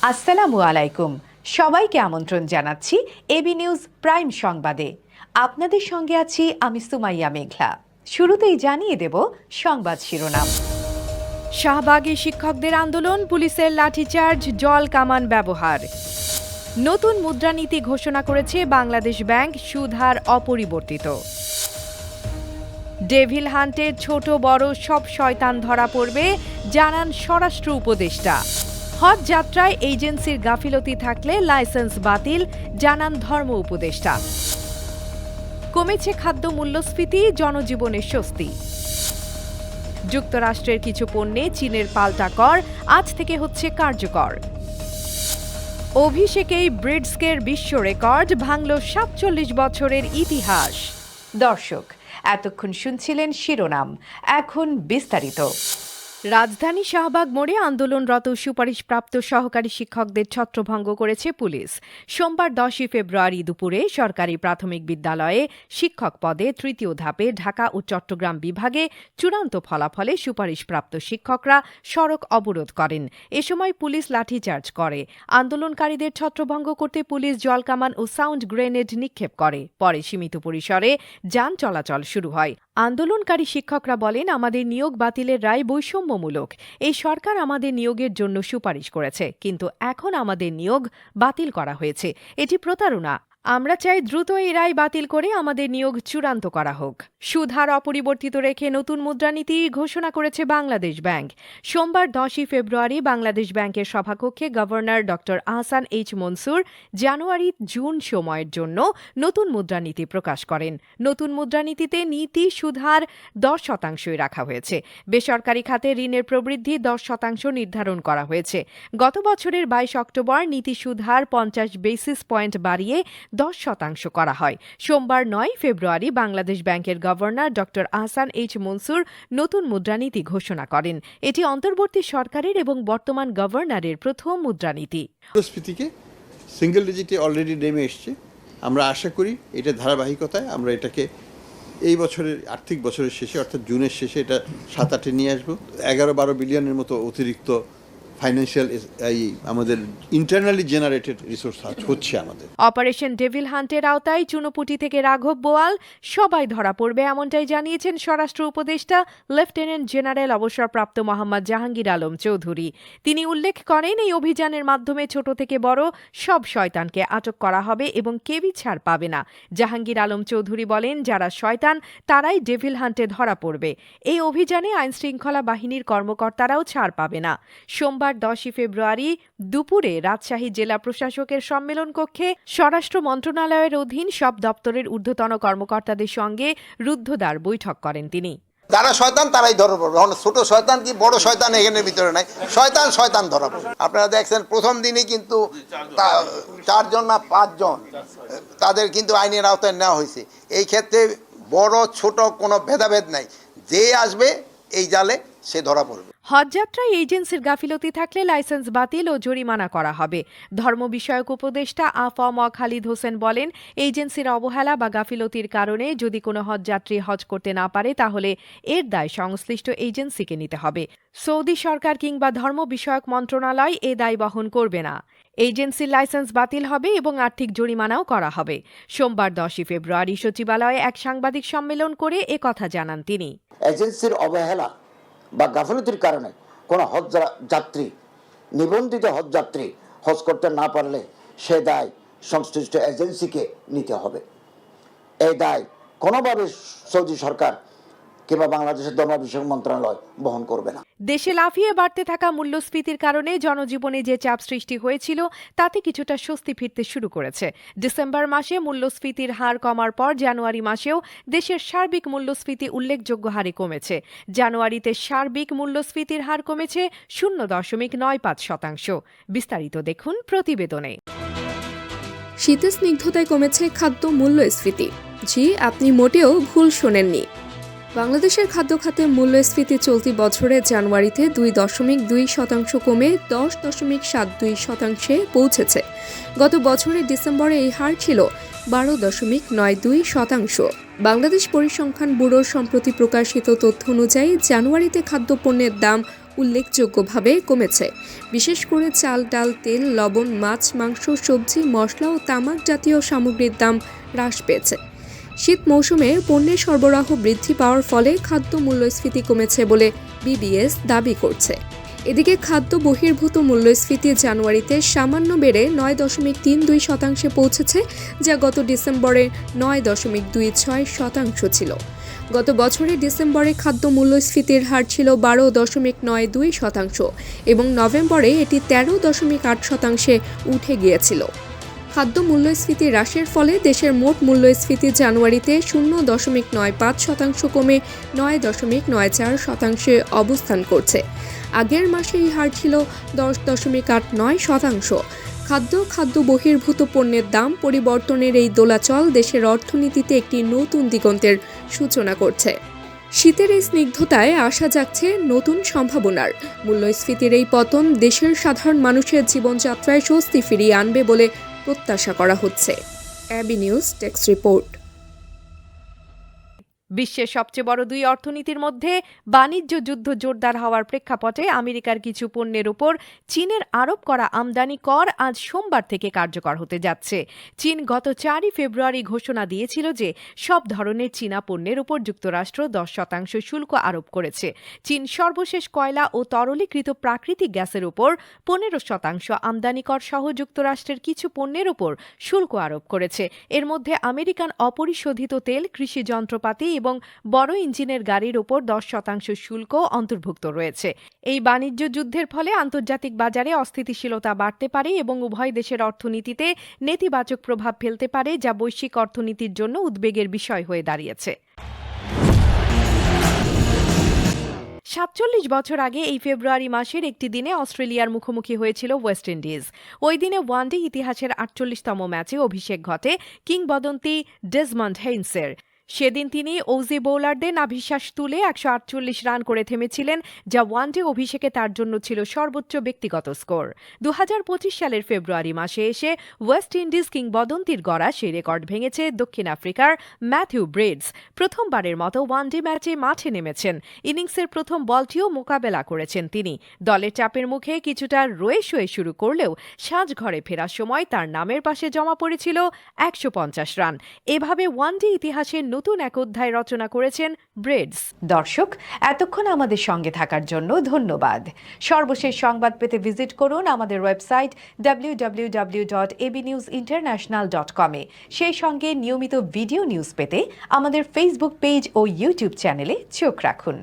আসসালামু আলাইকুম। সবাইকে আমন্ত্রণ জানাচ্ছি এবি নিউজ প্রাইম সংবাদে। আপনাদের সঙ্গে আছি আমি সুমাইয়া মেঘলা। শুরুতেই জানিয়ে দেব সংবাদ শিরোনাম। শাহবাগে শিক্ষকদের আন্দোলন, পুলিশের লাঠিচার্জ, জল কামান ব্যবহার। নতুন মুদ্রানীতি ঘোষণা করেছে বাংলাদেশ ব্যাংক, সুদ হার অপরিবর্তিত। ডেভিল হান্টের ছোট বড় সব শয়তান ধরা পড়বে, জানান স্বরাষ্ট্র উপদেষ্টা। হজ যাত্রায় এজেন্সির গাফিলতি থাকলে লাইসেন্স বাতিল, জানান ধর্ম উপদেষ্টা। কমেছে খাদ্য মূল্যস্ফীতি, জনজীবনের স্বস্তি। যুক্তরাষ্ট্রের কিছু পণ্যে চীনের পাল্টা কর আজ থেকে হচ্ছে কার্যকর। অভিষেকেই ব্রিডস্কের বিশ্ব রেকর্ড ভাঙল ৪৭ বছরের ইতিহাস। দর্শক, এতক্ষণ শুনছিলেন শিরোনাম, এখন বিস্তারিত। রাজধানী শাহবাগ মোড়ে আন্দোলনরত সুপারিশপ্রাপ্ত সহকারী শিক্ষকদের ছত্রভঙ্গ করেছে পুলিশ। সোমবার ১০ ফেব্রুয়ারি দুপুরে সরকারি প্রাথমিক বিদ্যালয়ে শিক্ষক পদে তৃতীয় ধাপে ঢাকা ও চট্টগ্রাম বিভাগে চূড়ান্ত ফলাফলে সুপারিশপ্রাপ্ত শিক্ষকরা সড়ক অবরোধ করেন। এ সময় পুলিশ লাঠিচার্জ করে। আন্দোলনকারীদের ছত্রভঙ্গ করতে পুলিশ জলকামান ও সাউন্ড গ্রেনেড নিক্ষেপ করে। পরে সীমিত পরিসরে যান চলাচল শুরু হয়। আন্দোলনকারী শিক্ষকরা বলেন, আমাদের নিয়োগ বাতিলের রায় বৈষম্যমূলক। এই সরকার আমাদের নিয়োগের জন্য সুপারিশ করেছে, কিন্তু এখন আমাদের নিয়োগ বাতিল করা হয়েছে। এটি প্রতারণা। আমরা চাই দ্রুত এই রায় বাতিল করে আমাদের নিয়োগ চূড়ান্ত করা হোক। সুদ হার অপরিবর্তিত রেখে নতুন মুদ্রানীতি ঘোষণা করেছে বাংলাদেশ ব্যাংক। সোমবার ১০ ফেব্রুয়ারি বাংলাদেশ ব্যাংকের সভাকক্ষে গভর্নর ড আহসান এইচ মনসুর জানুয়ারি-জুন সময়ের জন্য নতুন মুদ্রানীতি প্রকাশ করেন। নতুন মুদ্রানীতিতে নীতি সুদ হার ১০% রাখা হয়েছে। বেসরকারি খাতে ঋণের প্রবৃদ্ধি ১০% নির্ধারণ করা হয়েছে। গত বছরের ২২ অক্টোবর নীতি সুদ হার ৫০ বেসিস পয়েন্ট বাড়িয়ে ১০% করা হয়। সোমবার ৯ ফেব্রুয়ারি বাংলাদেশ ব্যাংকের গভর্নর ড আহসান এইচ মনসুর নতুন মুদ্রানীতি ঘোষণা করেন। এটি অন্তর্বর্তী সরকারের এবং বর্তমান গভর্নরের প্রথম মুদ্রানীতি। মূল্যস্ফীতিকে সিঙ্গেল ডিজিটে অলরেডি নেমে এসছে। আমরা আশা করি এটা ধারাবাহিকতায় আমরা এটাকে এই বছরের আর্থিক বছরের শেষে অর্থাৎ জুনের শেষে এটা ৭-৮-এ নিয়ে আসবো। ১১-১২ বিলিয়নের মতো অতিরিক্ত ফাইন্যান্সিয়াল আমাদের ইন্টারনালি জেনারেটেড রিসোর্স হচ্ছে আমাদের। অপারেশন ডেভিল হান্টের আওতায় চুনোপুটি থেকে রাঘব বোয়াল সবাই ধরা পড়বে, এমনটাই জানিয়েছেন স্বরাষ্ট্র উপদেষ্টা লেফটেন্যান্ট জেনারেল অবসরপ্রাপ্ত মোহাম্মদ জাহাঙ্গীর আলম চৌধুরী। তিনি উল্লেখ করেন, এই অভিযানের মাধ্যমে ছোট থেকে বড় সব শয়তানকে আটক করা হবে এবং কেউই ছাড় পাবে না। জাহাঙ্গীর আলম চৌধুরী বলেন, যারা শয়তান তারাই ডেভিল হান্টে ধরা পড়বে। এই অভিযানে আইনশৃঙ্খলা বাহিনীর কর্মকর্তারাও ছাড় পাবে না। সোমবার ১০ ফেব্রুয়ারি দুপুরে রাজশাহী জেলা প্রশাসকের সম্মেলন কক্ষে স্বরাষ্ট্র মন্ত্রণালয়ের অধীন সব দপ্তরের ঊর্ধ্বতন কর্মকর্তাদের সঙ্গে রুদ্ধদ্বার বৈঠক করেন তিনি। যারা শয়তান তারাই ধরা পড়বে। ছোট শয়তান কি বড় শয়তান এখানের ভিতরে নাই, শয়তান ধরা পড়বে। আপনারা দেখছেন প্রথম দিনই কিন্তু ৪ জন না ৫ জন তাদের কিন্তু আইনের আওতায় নেওয়া হয়েছে। এই ক্ষেত্রে বড় ছোট কোনো ভেদাভেদ নাই, যে আসবে এই জালে সে ধরা পড়বে। হজযাত্রায় এজেন্সির গাফিলতি থাকলে লাইসেন্স বাতিল ও জরিমানা করা হবে। ধর্ম বিষয়ক উপদেষ্টা আফম খালিদ হোসেন বলেন, এজেন্সির অবহেলা বা গাফিলতির কারণে যদি কোনো হজযাত্রী হজ করতে না পারে তাহলে এর দায় সংশ্লিষ্ট এজেন্সিকে নিতে হবে। সৌদি সরকার কিংবা ধর্ম বিষয়ক মন্ত্রণালয় এ দায় বহন করবে না। এজেন্সির লাইসেন্স বাতিল হবে এবং আর্থিক জরিমানাও করা হবে। সোমবার ১০ ফেব্রুয়ারি সচিবালয়ে এক সাংবাদিক সম্মেলন করে একথা জানান তিনি। এজেন্সির অবহেলা বা গাফিলতির কারণে কোনো হজ যাত্রী, নিবন্ধিত হজ যাত্রী হজ করতে না পারলে সে দায় সংশ্লিষ্ট এজেন্সিকে নিতে হবে। এই দায় কোনোভাবে সৌদি সরকার কিংবা বাংলাদেশের ধর্ম বিষয়ক মন্ত্রণালয় বহন করবে না। দেশে লাফিয়ে বাড়তে থাকা মূল্যস্ফীতির কারণে জনজীবনে যে চাপ সৃষ্টি হয়েছিল তাতে কিছুটা স্বস্তি ফিরতে শুরু করেছে। ডিসেম্বর মাসে মূল্যস্ফীতির হার কমার পর জানুয়ারি মাসেও দেশের সার্বিক মূল্যস্ফীতি উল্লেখযোগ্য হারে কমেছে। জানুয়ারিতে সার্বিক মূল্যস্ফীতির হার কমেছে 0.95%। বিস্তারিত দেখুন প্রতিবেদনে। শীতের স্নিগ্ধতায় কমেছে খাদ্য মূল্যস্ফীতি। জি, আপনি মোটেও ভুল শোনেননি। বাংলাদেশের খাদ্য খাতে মূল্যস্ফীতি চলতি বছরে জানুয়ারিতে 2.2% কমে 10.72% পৌঁছেছে। গত বছরের ডিসেম্বরে এই হার ছিল 12.92%। বাংলাদেশ পরিসংখ্যান ব্যুরোর সম্প্রতি প্রকাশিত তথ্য অনুযায়ী জানুয়ারিতে খাদ্যপণ্যের দাম উল্লেখযোগ্যভাবে কমেছে। বিশেষ করে চাল, ডাল, তেল, লবণ, মাছ, মাংস, সবজি, মশলা ও তামাক জাতীয় সামগ্রীর দাম হ্রাস পেয়েছে। শীত মৌসুমে পণ্যের সরবরাহ বৃদ্ধি পাওয়ার ফলে খাদ্য মূল্যস্ফীতি কমেছে বলে বিবিএস দাবি করছে। এদিকে খাদ্য বহির্ভূত মূল্যস্ফীতি জানুয়ারিতে সামান্য বেড়ে 9.32% পৌঁছেছে, যা গত ডিসেম্বরে 9.26% ছিল। গত বছরের ডিসেম্বরে খাদ্য মূল্যস্ফীতির হার ছিল 12.92% এবং নভেম্বরে এটি 13.8% উঠে গিয়েছিল। খাদ্য মূল্যস্ফীতি হ্রাসের ফলে দেশের মোট মূল্যস্ফীতি জানুয়ারিতে 0.95% কমে 9.94% অবস্থান করছে। আগের মাসে এই হার ছিল 10.89%। খাদ্য বহির্ভূত পণ্যের দাম পরিবর্তনের এই দোলাচল দেশের অর্থনীতিতে একটি নতুন দিগন্তের সূচনা করছে। শীতের এই স্নিগ্ধতায় আশা জাগছে নতুন সম্ভাবনার। মূল্যস্ফীতির এই পতন দেশের সাধারণ মানুষের জীবনযাত্রায় স্বস্তি ফিরিয়ে আনবে বলে প্রত্যাশা করা হচ্ছে। AB news desk report. বিশ্বের সবচেয়ে বড় দুই অর্থনীতির মধ্যে বাণিজ্য যুদ্ধ জোরদার হওয়ার প্রেক্ষাপটে আমেরিকার কিছু পণ্যের উপর চীনের আরোপ করা আমদানি কর আজ সোমবার থেকে কার্যকর হতে যাচ্ছে। চীন গত 4 ফেব্রুয়ারি ঘোষণা দিয়েছিল যে সব ধরনের চীনা পণ্যের উপর যুক্তরাষ্ট্র 10% শুল্ক আরোপ করেছে। চীন সর্বশেষ কয়লা ও তরলীকৃত প্রাকৃতিক গ্যাসের উপর 15% আমদানি কর সহ যুক্তরাষ্ট্রের কিছু পণ্যের উপর শুল্ক আরোপ করেছে। এর মধ্যে আমেরিকান অপরিশোধিত তেল, কৃষি যন্ত্রপাতি এবং বড় ইঞ্জিনের গাড়ির উপর 10% শুল্ক অন্তর্ভুক্ত রয়েছে। এই বাণিজ্য যুদ্ধের ফলে আন্তর্জাতিক বাজারে অস্থিতিশীলতা বাড়তে পারে এবং উভয় দেশের অর্থনীতিতে নেতিবাচক প্রভাব ফেলতে পারে, যা বৈশ্বিক অর্থনীতির জন্য উদ্বেগের বিষয় হয়ে দাঁড়িয়েছে। 47 বছর আগে এই ফেব্রুয়ারি মাসের একটি দিনে অস্ট্রেলিয়ার মুখোমুখি হয়েছিল ওয়েস্ট ইন্ডিজ। ওই দিনে ওয়ানডে ইতিহাসের 48তম ম্যাচে অভিষেক ঘটে কিংবদন্তি ডেজমন্ড হেইন্সের। সেদিন তিনি অজি বোলারদের নাভিশ্বাস তুলে 148 রান করে থেমেছিলেন, যা ওয়ানডে অভিষেকে তার জন্য ছিল সর্বোচ্চ ব্যক্তিগত স্কোর। 2025 সালের ফেব্রুয়ারি মাসে এসে ওয়েস্ট ইন্ডিজ কিংবদন্তির গড়া সেই রেকর্ড ভেঙেছে দক্ষিণ আফ্রিকার ম্যাথিউ ব্রেডস। প্রথমবারের মতো ওয়ানডে ম্যাচে মাঠে নেমেছেন। ইনিংসের প্রথম বলটিও মোকাবেলা করেছেন তিনি। দলের চাপের মুখে কিছুটা রয়ে শুয়ে শুরু করলেও সাজঘরে ফেরার সময় তার নামের পাশে জমা পড়েছিল 150 রান। এভাবে ওয়ানডে ইতিহাসের নতুন এক অধ্যায় রচনা করেছেন ব্রেডস। দর্শক, এতক্ষণ আমাদের সঙ্গে থাকার জন্য ধন্যবাদ। সর্বশেষ সংবাদ পেতে ভিজিট করুন আমাদের ওয়েবসাইট www.abnewsinternational.com এ। সেই সঙ্গে নিয়মিত ভিডিও নিউজ পেতে আমাদের ফেসবুক পেজ ও ইউটিউব চ্যানেলে চোখ রাখুন।